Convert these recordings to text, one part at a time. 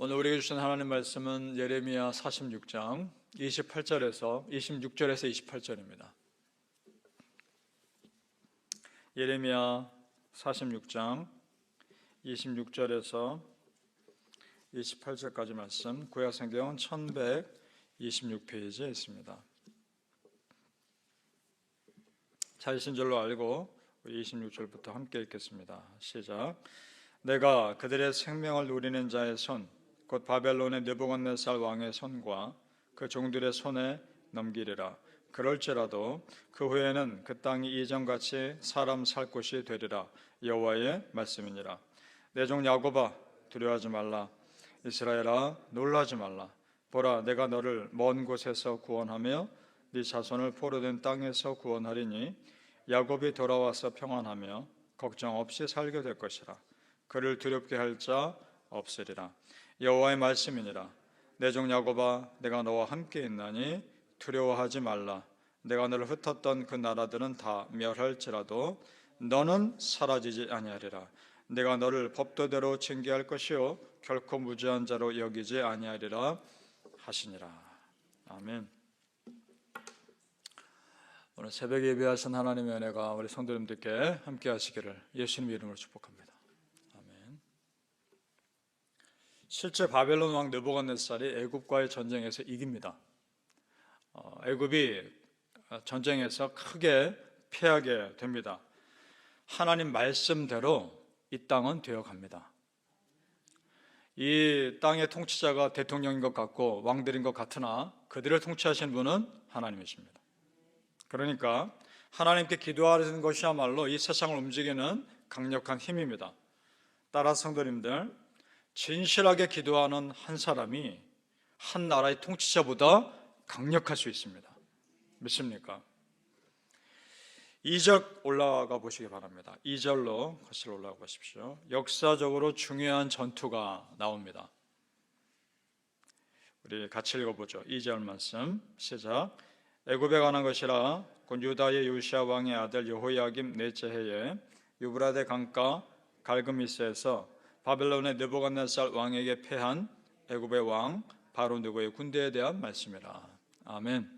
오늘 우리에게 주신 하나님 말씀은 예레미야 46장 26절에서 28절입니다. 예레미야 46장 26절에서 28절까지 말씀, 구약성경 1126페이지에 있습니다. 찾으신 줄로 알고 26절부터 함께 읽겠습니다. 시작. 내가 그들의 생명을 누리는 자의 손, 곧 바벨론의 느부갓네살 왕의 손과 그 종들의 손에 넘기리라. 그럴지라도 그 후에는 그 땅이 이전같이 사람 살 곳이 되리라. 여호와의 말씀이니라. 내 종 야곱아, 두려워하지 말라. 이스라엘아, 놀라지 말라. 보라, 내가 너를 먼 곳에서 구원하며 네 자손을 포로된 땅에서 구원하리니 야곱이 돌아와서 평안하며 걱정 없이 살게 될 것이라. 그를 두렵게 할 자 없으리라. 여호와의 말씀이니라. 내 종 야곱아, 내가 너와 함께 있나니 두려워하지 말라. 내가 너를 흩었던 그 나라들은 다 멸할지라도 너는 사라지지 아니하리라. 내가 너를 법도대로 징계할 것이요 결코 무죄한 자로 여기지 아니하리라 하시니라. 아멘. 오늘 새벽 예배하신 하나님의 은혜가 우리 성도님들께 함께 하시기를 예수님의 이름으로 축복합니다. 아멘. 실제 바벨론 왕 느부갓네살이 애굽과의 전쟁에서 이깁니다. 애굽이 전쟁에서 크게 패하게 됩니다. 하나님 말씀대로 이 땅은 되어갑니다. 이 땅의 통치자가 대통령인 것 같고 왕들인 것 같으나 그들을 통치하시는 분은 하나님이십니다. 그러니까 하나님께 기도하는 것이야말로 이 세상을 움직이는 강력한 힘입니다. 따라 성도님들, 진실하게 기도하는 한 사람이 한 나라의 통치자보다 강력할 수 있습니다. 믿습니까? 2절 올라가 보시기 바랍니다. 2절로 거슬러 올라가 보십시오. 역사적으로 중요한 전투가 나옵니다. 우리 같이 읽어보죠. 2절 말씀 시작. 애굽에 관한 것이라. 곧 유다의 요시야 왕의 아들 여호야김 넷째 해에 유브라데 강가 갈그미스에서 바벨론의 느부갓네살 왕에게 패한 애굽의 왕 바로 느고의 군대에 대한 말씀이라. 아멘.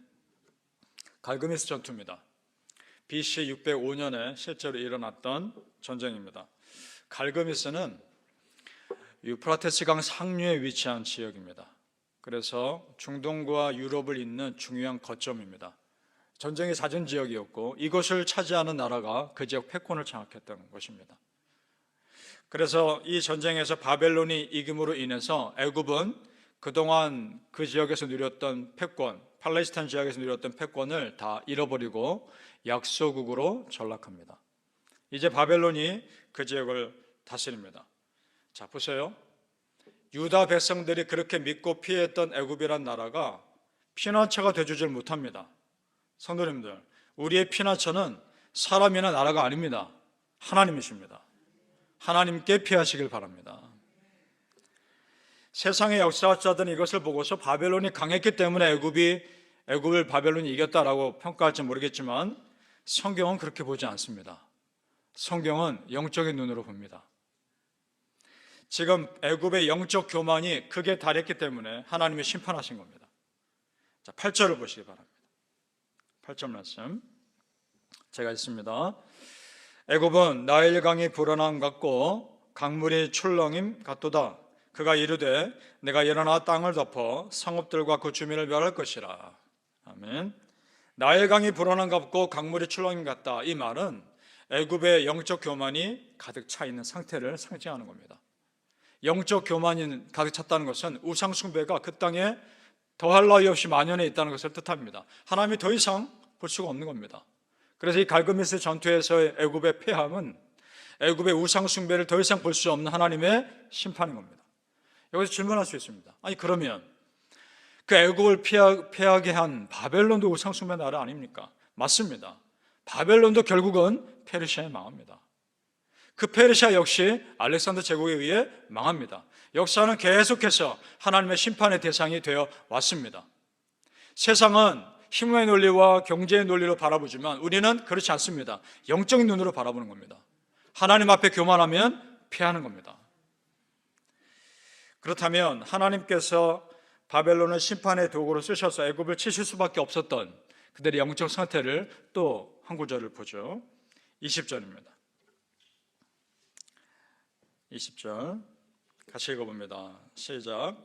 갈그미스 전투입니다. BC 605년에 실제로 일어났던 전쟁입니다. 갈그미스는 유프라테스 강 상류에 위치한 지역입니다. 그래서 중동과 유럽을 잇는 중요한 거점입니다. 전쟁이 잦은 지역이었고 이곳을 차지하는 나라가 그 지역 패권을 장악했던 것입니다. 그래서 이 전쟁에서 바벨론이 이김으로 인해서 애굽은 그동안 그 지역에서 누렸던 패권, 팔레스타인 지역에서 누렸던 패권을 다 잃어버리고 약소국으로 전락합니다. 이제 바벨론이 그 지역을 다스립니다. 자, 보세요. 유다 백성들이 그렇게 믿고 피했던 애굽이란 나라가 피난처가 되주질 못합니다. 성도님들, 우리의 피난처는 사람이나 나라가 아닙니다. 하나님이십니다. 하나님께 피하시길 바랍니다. 세상의 역사학자들은 이것을 보고서 바벨론이 강했기 때문에 애굽을 바벨론이 이겼다라고 평가할지 모르겠지만 성경은 그렇게 보지 않습니다. 성경은 영적인 눈으로 봅니다. 지금 애굽의 영적 교만이 극에 달했기 때문에 하나님이 심판하신 겁니다. 자, 8절을 보시기 바랍니다. 8절 말씀 제가 읽습니다. 애굽은 나일강이 불어남 같고 강물이 출렁임 같도다. 그가 이르되 내가 일어나 땅을 덮어 성읍들과 그 주민을 멸할 것이라. 아멘. 나일강이 불어남 같고 강물이 출렁임 같다. 이 말은 애굽의 영적 교만이 가득 차 있는 상태를 상징하는 겁니다. 영적 교만이 가득 찼다는 것은 우상 숭배가 그 땅에 더할 나위 없이 만연해 있다는 것을 뜻합니다. 하나님이 더 이상 볼 수가 없는 겁니다. 그래서 이 갈그미스 전투에서의 애굽의 패함은 애굽의 우상 숭배를 더 이상 볼 수 없는 하나님의 심판인 겁니다. 여기서 질문할 수 있습니다. 아니 그러면 그 애굽을 패하게 한 바벨론도 우상 숭배 나라 아닙니까? 맞습니다. 바벨론도 결국은 페르시아에 망합니다. 그 페르시아 역시 알렉산더 제국에 의해 망합니다. 역사는 계속해서 하나님의 심판의 대상이 되어 왔습니다. 세상은 힘의 논리와 경제의 논리로 바라보지만 우리는 그렇지 않습니다. 영적인 눈으로 바라보는 겁니다. 하나님 앞에 교만하면 패하는 겁니다. 그렇다면 하나님께서 바벨론을 심판의 도구로 쓰셔서 애굽을 치실 수밖에 없었던 그들의 영적 상태를 또 한 구절을 보죠. 20절입니다. 20절 같이 읽어봅니다. 시작.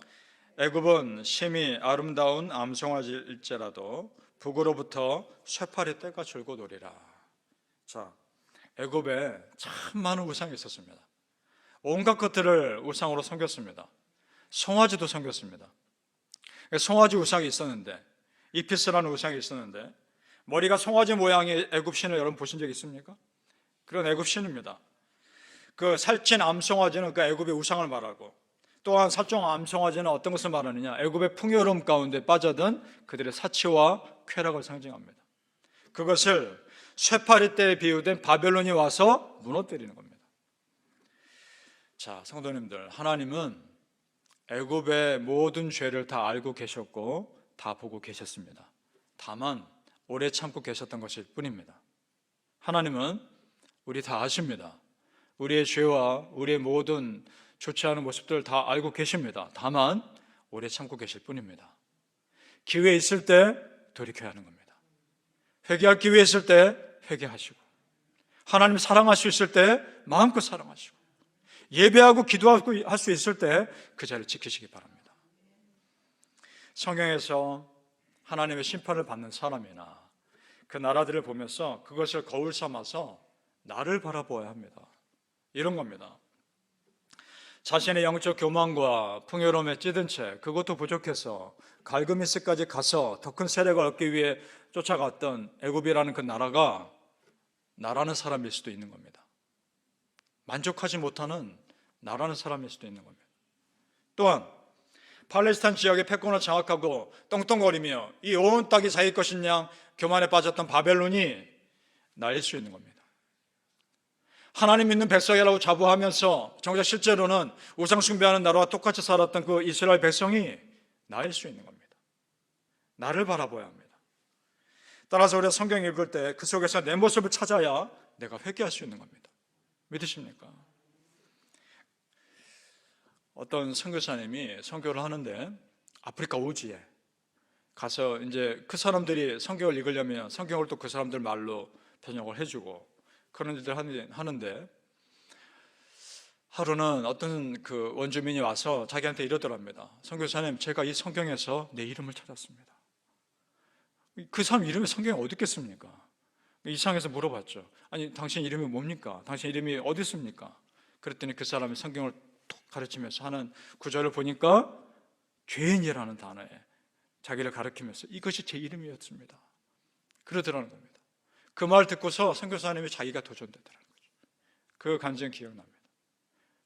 애굽은 심히 아름다운 암송아지일지라도 북으로부터 쇠파리 떼가 줄곧 오리라. 자, 애굽에 참 많은 우상이 있었습니다. 온갖 것들을 우상으로 섬겼습니다. 송아지도 섬겼습니다. 송아지 우상이 있었는데, 이피스라는 우상이 있었는데, 머리가 송아지 모양의 애굽 신을 여러분 보신 적 있습니까? 그런 애굽 신입니다. 그 살찐 암송아지는 그 애굽의 우상을 말하고, 또한 살찐 암송아지는 어떤 것을 말하느냐? 애굽의 풍요로움 가운데 빠져든 그들의 사치와 쾌락을 상징합니다. 그것을 쇠파리 때에 비유된 바벨론이 와서 무너뜨리는 겁니다. 자, 성도님들, 하나님은 애굽의 모든 죄를 다 알고 계셨고 다 보고 계셨습니다. 다만 오래 참고 계셨던 것일 뿐입니다. 하나님은 우리 다 아십니다. 우리의 죄와 우리의 모든 좋지 않은 모습들을 다 알고 계십니다. 다만 오래 참고 계실 뿐입니다. 기회 있을 때 돌이켜야 하는 겁니다. 회개할 기회 있을 때 회개하시고, 하나님 사랑할 수 있을 때 마음껏 사랑하시고, 예배하고 기도하고 할 수 있을 때 그 자리를 지키시기 바랍니다. 성경에서 하나님의 심판을 받는 사람이나 그 나라들을 보면서 그것을 거울 삼아서 나를 바라보아야 합니다. 이런 겁니다. 자신의 영적 교만과 풍요로움에 찌든 채 그것도 부족해서 갈그미스까지 가서 더 큰 세력을 얻기 위해 쫓아갔던 애굽이라는 그 나라가 나라는 사람일 수도 있는 겁니다. 만족하지 못하는 나라는 사람일 수도 있는 겁니다. 또한 팔레스타인 지역의 패권을 장악하고 떵떵거리며 이 온 땅이 자기 것인 양 교만에 빠졌던 바벨론이 나일 수 있는 겁니다. 하나님 믿는 백성이라고 자부하면서 정작 실제로는 우상 숭배하는 나라와 똑같이 살았던 그 이스라엘 백성이 나일 수 있는 겁니다. 나를 바라봐야 합니다. 따라서 우리가 성경 읽을 때 그 속에서 내 모습을 찾아야 내가 회개할 수 있는 겁니다. 믿으십니까? 어떤 선교사님이 선교를 하는데 아프리카 오지에 가서 이제 그 사람들이 성경을 읽으려면 성경을 또 그 사람들 말로 번역을 해주고 그런 일들 하는데, 하루는 어떤 그 원주민이 와서 자기한테 이러더랍니다. 선교사님, 제가 이 성경에서 내 이름을 찾았습니다. 그 사람 이름이 성경에 어디 있겠습니까? 이상해서 물어봤죠. 아니, 당신 이름이 뭡니까? 당신 이름이 어디 있습니까? 그랬더니 그 사람이 성경을 톡 가르치면서 하는 구절을 보니까 죄인이라는 단어에 자기를 가르치면서 이것이 제 이름이었습니다. 그러더라는 겁니다. 그 말 듣고서 선교사님이 자기가 도전되더라는 거죠. 그 간증이 기억납니다.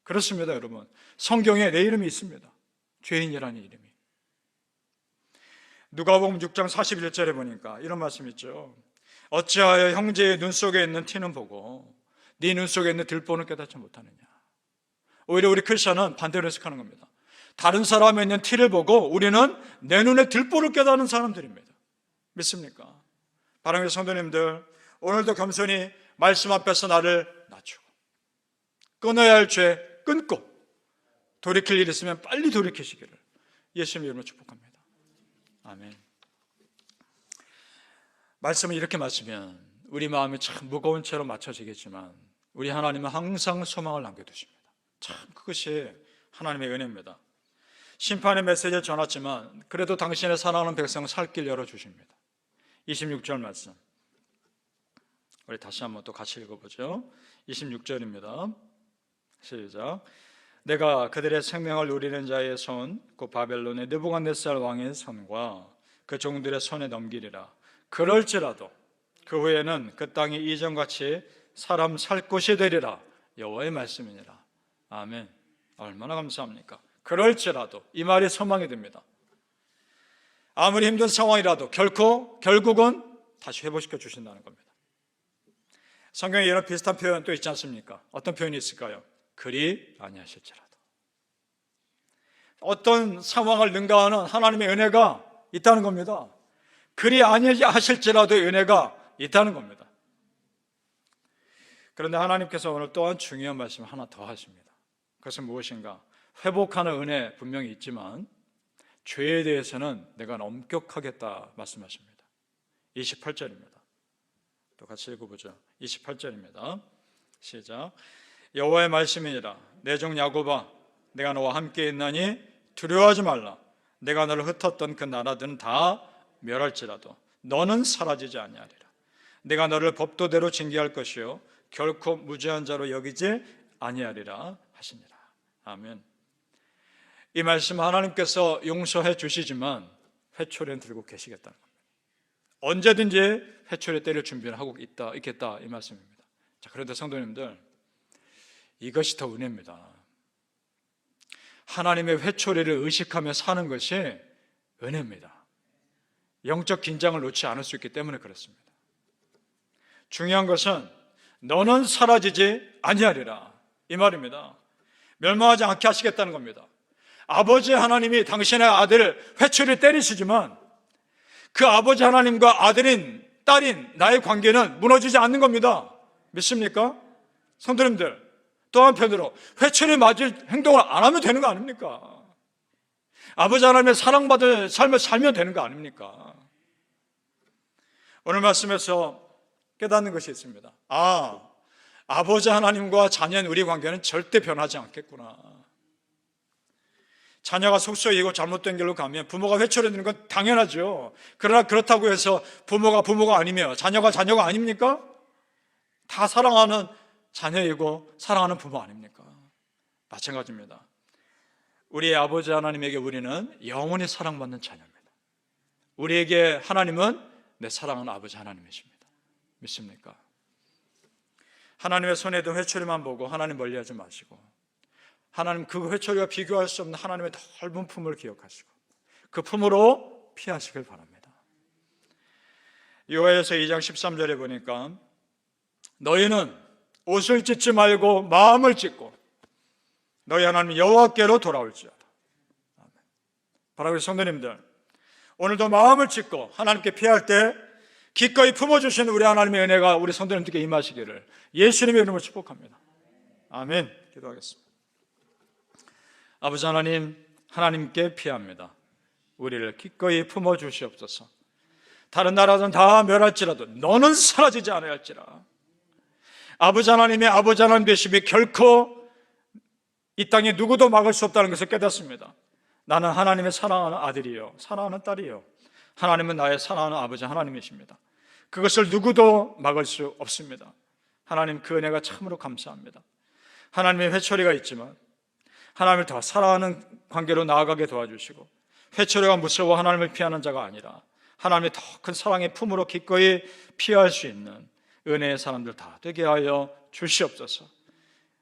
그렇습니다, 여러분. 성경에 내 이름이 있습니다. 죄인이라는 이름이. 누가복음 6장 41절에 보니까 이런 말씀이 있죠. 어찌하여 형제의 눈 속에 있는 티는 보고 네 눈 속에 있는 들보는 깨닫지 못하느냐. 오히려 우리 크리스천은 반대로 해석하는 겁니다. 다른 사람에 있는 티를 보고 우리는 내 눈에 들보를 깨닫는 사람들입니다. 믿습니까? 사랑하는 성도님들, 오늘도 겸손히 말씀 앞에서 나를 낮추고 끊어야 할 죄 끊고 돌이킬 일 있으면 빨리 돌이키시기를 예수님 이름으로 축복합니다. 아멘. 말씀을 이렇게 마치면 우리 마음이 참 무거운 채로 맞춰지겠지만 우리 하나님은 항상 소망을 남겨두십니다. 참 그것이 하나님의 은혜입니다. 심판의 메시지를 전했지만 그래도 당신의 사랑하는 백성은 살 길 열어주십니다. 26절 말씀 우리 다시 한번 또 같이 읽어보죠. 26절입니다. 시작. 내가 그들의 생명을 누리는 자의 손, 곧 바벨론의 느부갓네살 왕의 손과 그 종들의 손에 넘기리라. 그럴지라도 그 후에는 그 땅이 이전같이 사람 살 곳이 되리라. 여호와의 말씀이니라. 아멘. 얼마나 감사합니까? 그럴지라도 이 말이 소망이 됩니다. 아무리 힘든 상황이라도 결국은 다시 회복시켜 주신다는 겁니다. 성경에 이런 비슷한 표현 또 있지 않습니까? 어떤 표현이 있을까요? 그리 아니하실지라도. 어떤 상황을 능가하는 하나님의 은혜가 있다는 겁니다. 그리 아니하실지라도의 은혜가 있다는 겁니다. 그런데 하나님께서 오늘 또한 중요한 말씀을 하나 더 하십니다. 그것은 무엇인가? 회복하는 은혜 분명히 있지만 죄에 대해서는 내가 엄격하겠다 말씀하십니다. 28절입니다. 또 같이 읽어보죠. 28절입니다. 시작. 여호와의 말씀이니라. 내 종 야곱아, 내가 너와 함께 있나니 두려워하지 말라. 내가 너를 흩었던 그 나라들은 다 멸할지라도 너는 사라지지 아니하리라. 내가 너를 법도대로 징계할 것이요 결코 무죄한 자로 여기지 아니하리라 하시니라. 아멘. 이 말씀 하나님께서 용서해 주시지만 회초리는 들고 계시겠다는 겁니다. 언제든지 회초리 때릴 준비를 하고 있겠다 이 말씀입니다. 자, 그런데 성도님들, 이것이 더 은혜입니다. 하나님의 회초리를 의식하며 사는 것이 은혜입니다. 영적 긴장을 놓지 않을 수 있기 때문에 그렇습니다. 중요한 것은 너는 사라지지 아니하리라 이 말입니다. 멸망하지 않게 하시겠다는 겁니다. 아버지 하나님이 당신의 아들을 회초리를 때리시지만 그 아버지 하나님과 아들인 딸인 나의 관계는 무너지지 않는 겁니다. 믿습니까? 성도님들, 또 한편으로 회초리 맞을 행동을 안 하면 되는 거 아닙니까? 아버지 하나님의 사랑받을 삶을 살면 되는 거 아닙니까? 오늘 말씀에서 깨닫는 것이 있습니다. 아버지 하나님과 자녀인 우리 관계는 절대 변하지 않겠구나. 자녀가 속썩이고 잘못된 길로 가면 부모가 회초리 드는 건 당연하죠. 그러나 그렇다고 해서 부모가 아니며 자녀가 아닙니까? 다 사랑하는 자녀이고 사랑하는 부모 아닙니까? 마찬가지입니다. 우리의 아버지 하나님에게 우리는 영원히 사랑받는 자녀입니다. 우리에게 하나님은 내 사랑하는 아버지 하나님이십니다. 믿습니까? 하나님의 손에 든 회초리만 보고 하나님 멀리하지 마시고, 하나님 그 회초리와 비교할 수 없는 하나님의 넓은 품을 기억하시고 그 품으로 피하시길 바랍니다. 요엘서 2장 13절에 보니까 너희는 옷을 찢지 말고 마음을 찢고 너희 하나님 여호와께로 돌아올지어다. 바라고 성도님들, 오늘도 마음을 찢고 하나님께 피할 때 기꺼이 품어주시는 우리 하나님의 은혜가 우리 성도님들께 임하시기를 예수님의 이름으로 축복합니다. 아멘. 기도하겠습니다. 아버지 하나님, 하나님께 피합니다. 우리를 기꺼이 품어주시옵소서. 다른 나라들은 다 멸할지라도 너는 사라지지 않아야 할지라. 아버지 하나님의 아버지 하나님 되심이 결코 이 땅에 누구도 막을 수 없다는 것을 깨닫습니다. 나는 하나님의 사랑하는 아들이요, 사랑하는 딸이요, 하나님은 나의 사랑하는 아버지 하나님이십니다. 그것을 누구도 막을 수 없습니다. 하나님, 그 은혜가 참으로 감사합니다. 하나님의 회초리가 있지만 하나님을 더 사랑하는 관계로 나아가게 도와주시고, 회초리가 무서워 하나님을 피하는 자가 아니라 하나님의 더 큰 사랑의 품으로 기꺼이 피할 수 있는 은혜의 사람들 다 되게 하여 주시옵소서.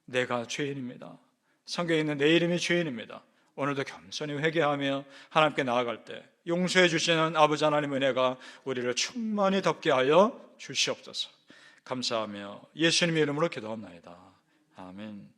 내가 죄인입니다. 성경에 있는 내 이름이 죄인입니다. 오늘도 겸손히 회개하며 하나님께 나아갈 때 용서해 주시는 아버지 하나님의 은혜가 우리를 충만히 덮게 하여 주시옵소서. 감사하며 예수님의 이름으로 기도합나이다. 아멘.